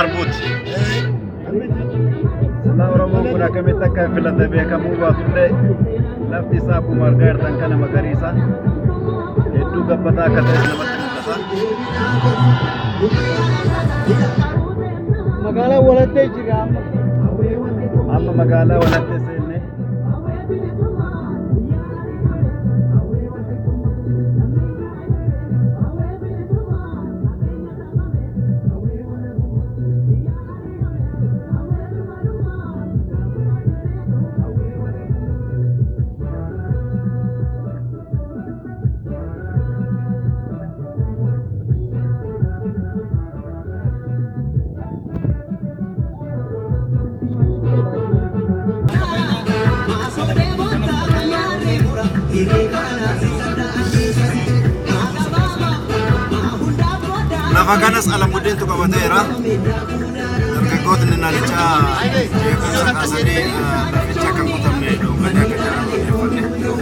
arbut. Sila Oromoo kun akkamitti akka filate beekamuu baatullee lafti isaa akkuma argaa jirtan kana magariisa. Hedduu gabbataa akka ta'e namatti mul'ata. Magaalaa walattee jira amma magaalaa walattee seenne. Lafa kanas Alamuddin tu qabateera. Dargaggootni naannichaa beekumsa kaasanii laficha kan qotamne dhoogganee akka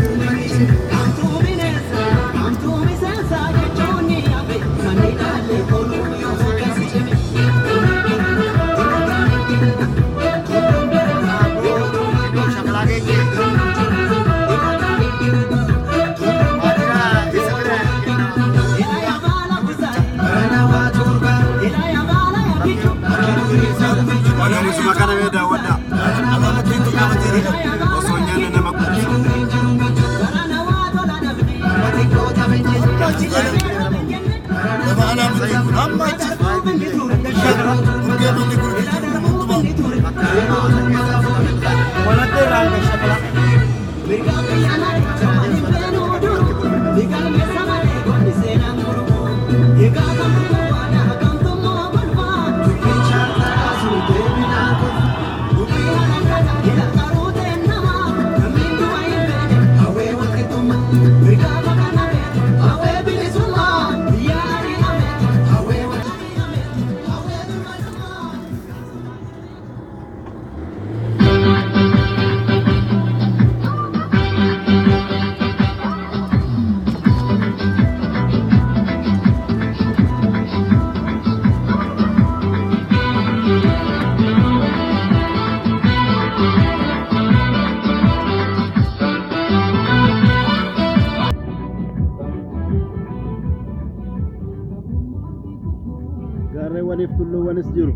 makana beda wada Alamuddin tu qabateera osoo nama kuusu Alamuddin kun amma waliif tulluuwwanis jiru.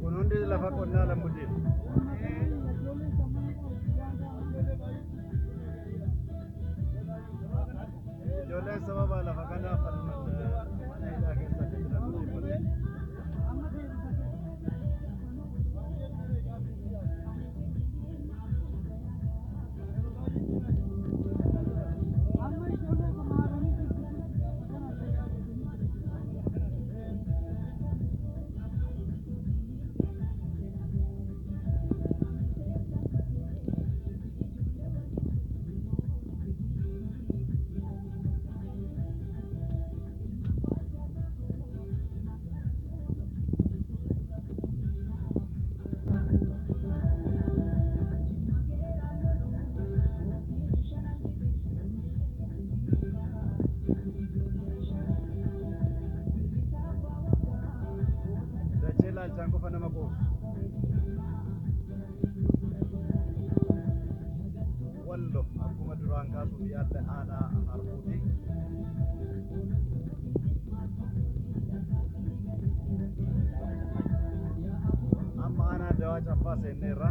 Kun hundi lafa qonnaa Alamuddin. Ijoolleen sababa lafa kanaaf mana hidhaa keessatti filamuun Jangan kau nama aku. Wallo, aku madurang kasu biar ana harbuti. Amma ana dawa capa senera.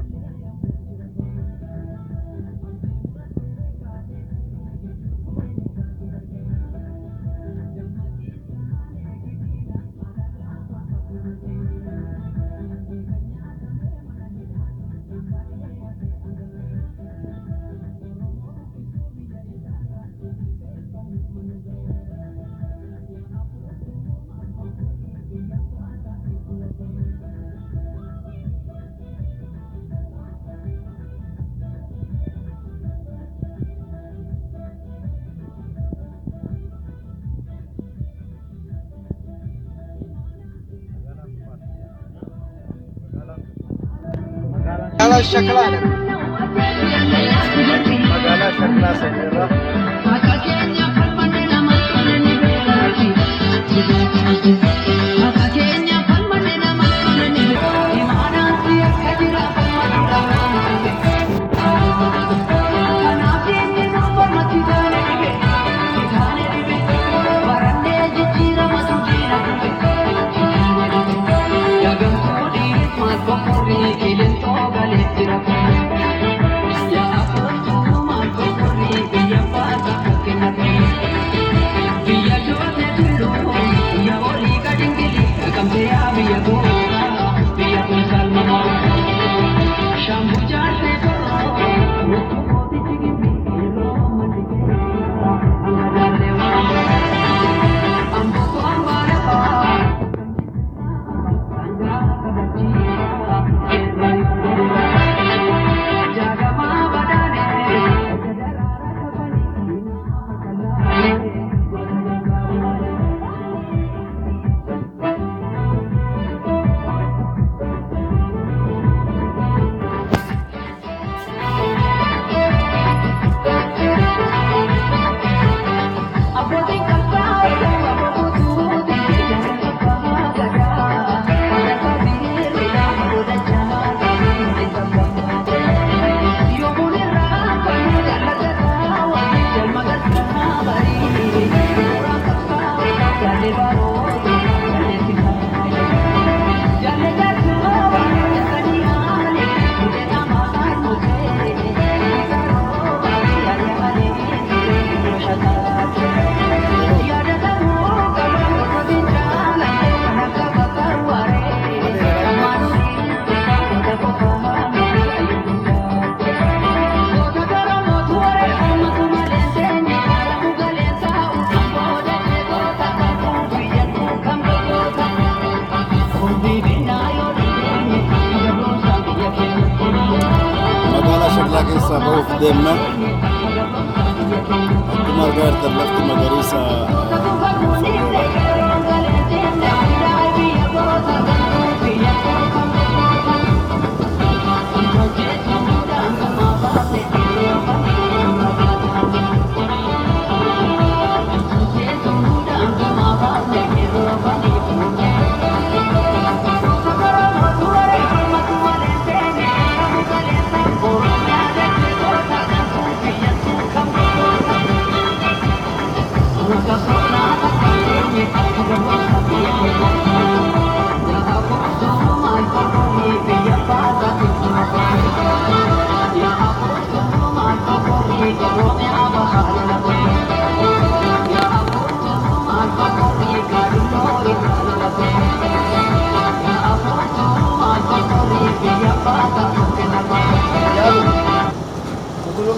ሸክላ ነው። magaalaa Shaklaa Seenirraa. sabab demna margar terlafti magarisa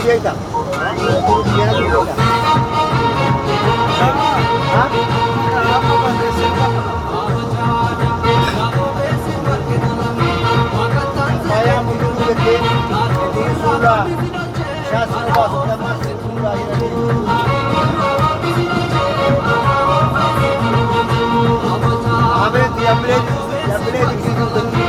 Kita. Saya menunggu detik di sudah saya sudah masuk sudah ini. Abang dia beli di situ tentu.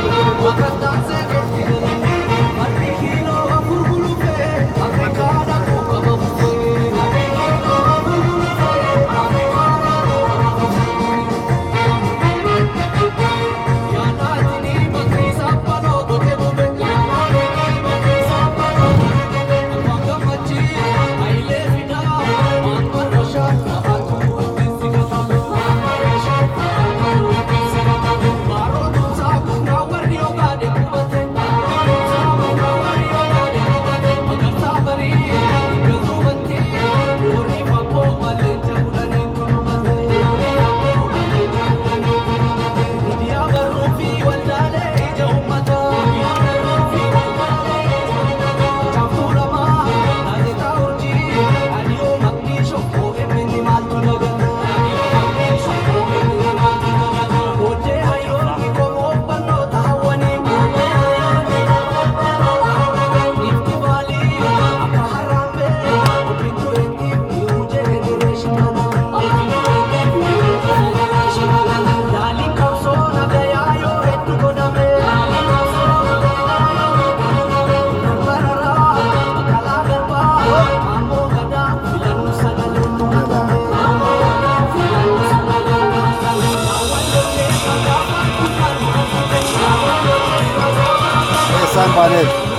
isaan baaneet.